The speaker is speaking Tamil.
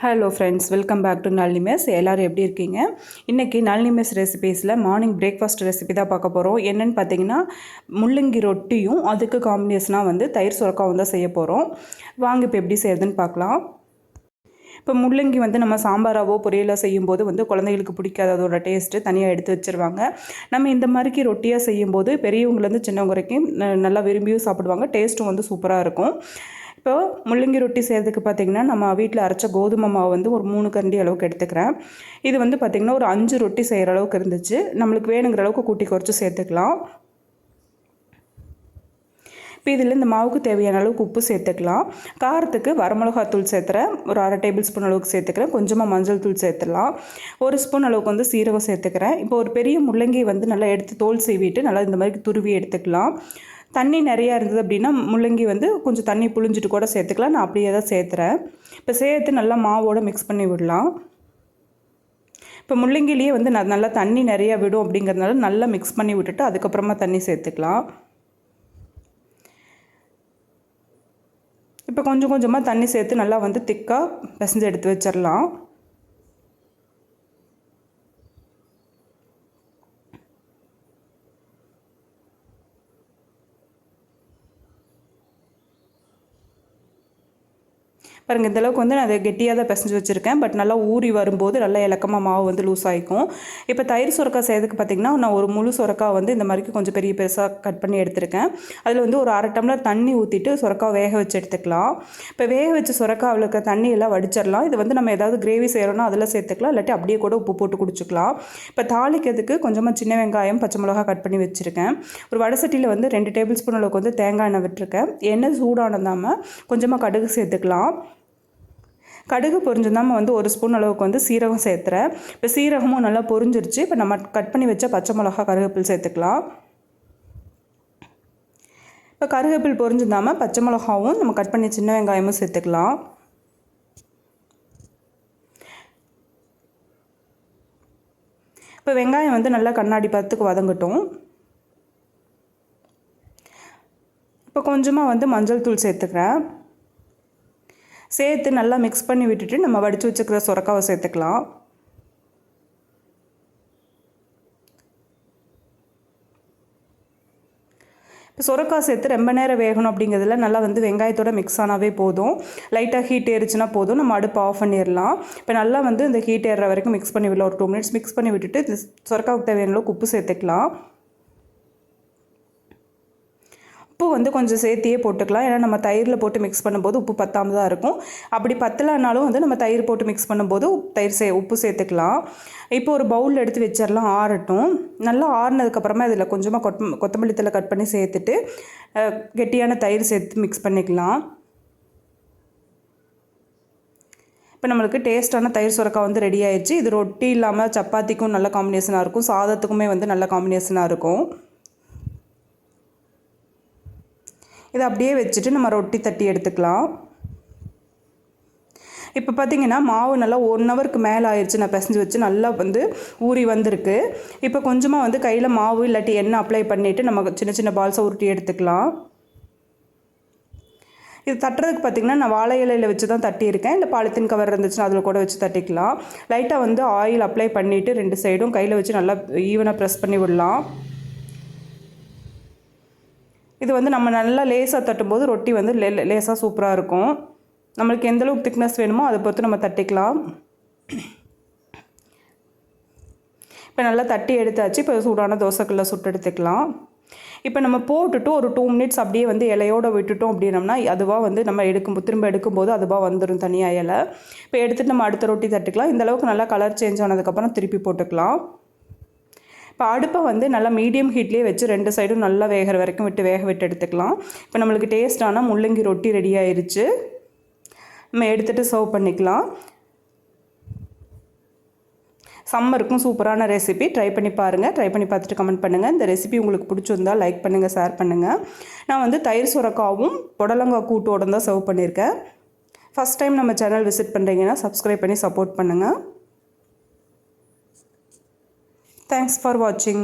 Hello friends, welcome back to Nalini mess. எல்லோரும் எப்படி இருக்கீங்க? இன்றைக்கி நளினி மெஸ் ரெசிபீஸில் மார்னிங் பிரேக்ஃபாஸ்ட் ரெசிபி தான் பார்க்க போகிறோம். என்னென்னு பார்த்தீங்கன்னா, முள்ளங்கி ரொட்டியும் அதுக்கு காம்பினேஷனாக வந்து தயிர் சுரக்காவும் தான் செய்ய போகிறோம். வாங்க இப்போ எப்படி செய்யறதுன்னு பார்க்கலாம். இப்போ முள்ளங்கி வந்து நம்ம சாம்பாராவோ பொரியலோ செய்யும்போது வந்து குழந்தைகளுக்கு பிடிக்காத அதோட டேஸ்ட்டு தனியாக எடுத்து வச்சுருவாங்க. நம்ம இந்த மாதிரிக்கு ரொட்டியாக செய்யும்போது பெரியவங்கலேருந்து சின்னவங்க வரைக்கும் நல்லா விரும்பியும் சாப்பிடுவாங்க. டேஸ்ட்டும் வந்து சூப்பராக இருக்கும். இப்போ முள்ளங்கி ரொட்டி செய்கிறதுக்கு பார்த்திங்கன்னா, நம்ம வீட்டில் அரைச்ச கோதுமை மாவு வந்து ஒரு 3 கரண்டி அளவுக்கு எடுத்துக்கிறேன். இது வந்து பார்த்திங்கன்னா ஒரு 5 ரொட்டி செய்கிற அளவுக்கு இருந்துச்சு. நம்மளுக்கு வேணுங்கிற அளவுக்கு கூட்டி குறைச்சி சேர்த்துக்கலாம். இப்போ இதில் இந்த மாவுக்கு தேவையான அளவுக்கு உப்பு சேர்த்துக்கலாம். காரத்துக்கு வரமிளகாத்தூள் சேர்த்துறேன், ஒரு 1/2 டேபிள் ஸ்பூன் அளவுக்கு சேர்த்துக்கிறேன். கொஞ்சமாக மஞ்சள் தூள் சேர்த்துடலாம். 1 ஸ்பூன் அளவுக்கு வந்து சீரகம் சேர்த்துக்கிறேன். இப்போ ஒரு பெரிய முள்ளங்கி வந்து நல்லா எடுத்து தோல் சீவிட்டு நல்லா இந்த மாதிரி துருவி எடுத்துக்கலாம். தண்ணி நிறையா இருந்தது அப்படின்னா முள்ளங்கி வந்து கொஞ்சம் தண்ணி புழிஞ்சிட்டு கூட சேர்த்துக்கலாம். நான் அப்படியே தான் சேர்த்துறேன். இப்போ சேர்த்து நல்லா மாவோடு மிக்ஸ் பண்ணி விடலாம். இப்போ முள்ளங்கிலேயே வந்து நல்லா தண்ணி நிறையா விடும் அப்படிங்கிறதுனால நல்லா மிக்ஸ் பண்ணி விட்டுட்டு அதுக்கப்புறமா தண்ணி சேர்த்துக்கலாம். இப்போ கொஞ்சம் கொஞ்சமாக தண்ணி சேர்த்து நல்லா வந்து திக்காக பிசைஞ்சு எடுத்து வச்சிடலாம். பாருங்கள், இந்தளவுக்கு வந்து நான் அதை கெட்டியாக தான் பிசைஞ்சு வச்சுருக்கேன். பட் நல்லா ஊறி வரும்போது நல்லா இலக்கமாக மாவு வந்து லூஸ் ஆகிக்கும். இப்போ தயிர் சுரக்காய் செய்யறதுக்கு பார்த்திங்கன்னா, நான் ஒரு முழு சுரக்காய் வந்து இந்த மாதிரிக்கு கொஞ்சம் பெரிய பெருசாக கட் பண்ணி எடுத்திருக்கேன். அதில் வந்து ஒரு 1/2 டம்ளர் தண்ணி ஊற்றிட்டு சுரக்காய் வேக வச்சு எடுத்துக்கலாம். இப்போ வேக வச்சு சுரக்காவில் இருக்க தண்ணியெல்லாம் வடிச்சிடலாம். இது வந்து நம்ம ஏதாவது கிரேவி செய்கிறோன்னா அதில் சேர்த்துக்கலாம், இல்லாட்டி அப்படியே கூட உப்பு போட்டு குடிச்சிக்கலாம். இப்போ தாளிக்கிறதுக்கு கொஞ்சமாக சின்ன வெங்காயம், பச்சை மிளகா கட் பண்ணி வச்சுருக்கேன். ஒரு வடை சட்டியில் வந்து 2 டேபிள் ஸ்பூன் அளவுக்கு வந்து தேங்காய் எண்ணெய் விட்டுருக்கேன். எண்ணெய் சூடானதாமல் கொஞ்சமாக கடுகு சேர்த்துக்கலாம். கடுகு பொரிஞ்சிருந்தாமல் வந்து 1 ஸ்பூன் அளவுக்கு வந்து சீரகம் சேர்த்துறேன். இப்போ சீரகமும் நல்லா பொரிஞ்சிருச்சு. இப்போ நம்ம கட் பண்ணி வச்ச பச்சை மிளகா, கருவேப்பில் சேர்த்துக்கலாம். இப்போ கருவேப்பில் பொரிஞ்சிருந்தாமல் பச்சை மிளகாவும் நம்ம கட் பண்ணி சின்ன வெங்காயமும் சேர்த்துக்கலாம். இப்போ வெங்காயம் வந்து நல்லா கண்ணாடி பதத்துக்கு வதங்கட்டும். இப்போ கொஞ்சமாக வந்து மஞ்சள் தூள் சேர்த்துக்கிறேன். சேர்த்து நல்லா மிக்ஸ் பண்ணி விட்டுட்டு நம்ம வடித்து வச்சுக்கிற சுரக்காவை சேர்த்துக்கலாம். இப்போ சுரக்காய் சேர்த்து ரொம்ப நேரம் வேகணும் அப்படிங்கிறதுல நல்லா வந்து வெங்காயத்தோட மிக்ஸ் ஆனாவே போதும். லைட்டாக ஹீட் ஏறிச்சுன்னா போதும், நம்ம அடுப்பு ஆஃப் பண்ணிடலாம். இப்போ நல்லா வந்து இந்த ஹீட் ஏறுற வரைக்கும் மிக்ஸ் பண்ணி விடலாம். ஒரு 2 மினிட்ஸ் மிக்ஸ் பண்ணி விட்டுட்டு இந்த சுரக்காவுக்கு தேவையான அளவுக்கு உப்பு சேர்த்துக்கலாம். உப்பு வந்து கொஞ்சம் சேர்த்தியே போட்டுக்கலாம். ஏன்னா நம்ம தயிரில் போட்டு மிக்ஸ் பண்ணும்போது உப்பு பத்தாமல் தான் இருக்கும். அப்படி பத்தலைனாலும் வந்து நம்ம தயிர் போட்டு மிக்ஸ் பண்ணும்போது உப்பு சேர்த்துக்கலாம். இப்போ ஒரு பவுலில் எடுத்து வச்சிடலாம், ஆறட்டும். நல்லா ஆறுனதுக்கப்புறமா இதில் கொஞ்சமாக கொத்தமல்லி தழை கட் பண்ணி சேர்த்துட்டு கெட்டியான தயிர் சேர்த்து மிக்ஸ் பண்ணிக்கலாம். இப்போ நம்மளுக்கு டேஸ்ட்டான தயிர் சுரக்காய் வந்து ரெடி ஆயிடுச்சு. இது ரொட்டி இல்லாமல் சப்பாத்திக்கும் நல்ல காம்பினேஷனாக இருக்கும், சாதத்துக்குமே வந்து நல்ல காம்பினேஷனாக இருக்கும். இதை அப்படியே வச்சுட்டு நம்ம ரொட்டி தட்டி எடுத்துக்கலாம். இப்போ பார்த்திங்கன்னா மாவு நல்லா 1 ஹவருக்கு மேலே ஆயிடுச்சு. நான் பிசைஞ்சு வச்சு நல்லா வந்து ஊறி வந்திருக்கு. இப்போ கொஞ்சமாக வந்து கையில் மாவு இல்லாட்டி எண்ணெய் அப்ளை பண்ணிவிட்டு நம்ம சின்ன சின்ன பால்ஸை உருட்டி எடுத்துக்கலாம். இது தட்டுறதுக்கு பார்த்திங்கன்னா நான் வாழை இலையில் வச்சு தான் தட்டியிருக்கேன். இல்லை பாலித்தீன் கவர் இருந்துச்சுன்னா அதில் கூட வச்சு தட்டிக்கலாம். லைட்டாக வந்து ஆயில் அப்ளை பண்ணிவிட்டு 2 சைடும் கையில் வச்சு நல்லா ஈவனாக ப்ரெஸ் பண்ணி விடலாம். இது வந்து நம்ம நல்லா லேசாக தட்டும்போது ரொட்டி வந்து லேசாக சூப்பராக இருக்கும். நம்மளுக்கு எந்தளவுக்கு திக்னஸ் வேணுமோ அதை பொறுத்து நம்ம தட்டிக்கலாம். இப்போ நல்லா தட்டி எடுத்தாச்சு. இப்போ சூடான தோசைக்கல்ல சுட்டு எடுத்துக்கலாம். இப்போ நம்ம போட்டுட்டு ஒரு 2 மினிட்ஸ் அப்படியே வந்து இலையோடு விட்டுட்டோம் அப்படின்னம்னா அதுவாக வந்து நம்ம திரும்ப எடுக்கும்போது அதுவாக வந்துடும் தனியாக இலை. இப்போ எடுத்துகிட்டு நம்ம அடுத்த ரொட்டி தட்டுக்கலாம். இந்தளவுக்கு நல்லா கலர் சேஞ்ச் ஆனதுக்கப்புறம் திருப்பி போட்டுக்கலாம். இப்போ அடுப்பை வந்து நல்லா மீடியம் ஹீட்லேயே வச்சு 2 சைடும் நல்லா வேகிற வரைக்கும் வேக விட்டு எடுத்துக்கலாம். இப்போ நம்மளுக்கு டேஸ்ட்டான முள்ளங்கி ரொட்டி ரெடி ஆயிடுச்சு. நம்ம எடுத்துகிட்டு சர்வ் பண்ணிக்கலாம். சம்மருக்கும் சூப்பரான ரெசிபி, ட்ரை பண்ணி பாருங்கள். ட்ரை பண்ணி பார்த்துட்டு கமெண்ட் பண்ணுங்கள். இந்த ரெசிபி உங்களுக்கு பிடிச்சிருந்தால் லைக் பண்ணுங்கள், ஷேர் பண்ணுங்கள். நான் வந்து தயிர் சுரக்காவும் புடலங்காய் கூட்டோடு தான் சர்வ் பண்ணியிருக்கேன். ஃபஸ்ட் டைம் நம்ம சேனல் விசிட் பண்ணுறீங்கன்னா சப்ஸ்கிரைப் பண்ணி சப்போர்ட் பண்ணுங்கள். Thanks for watching.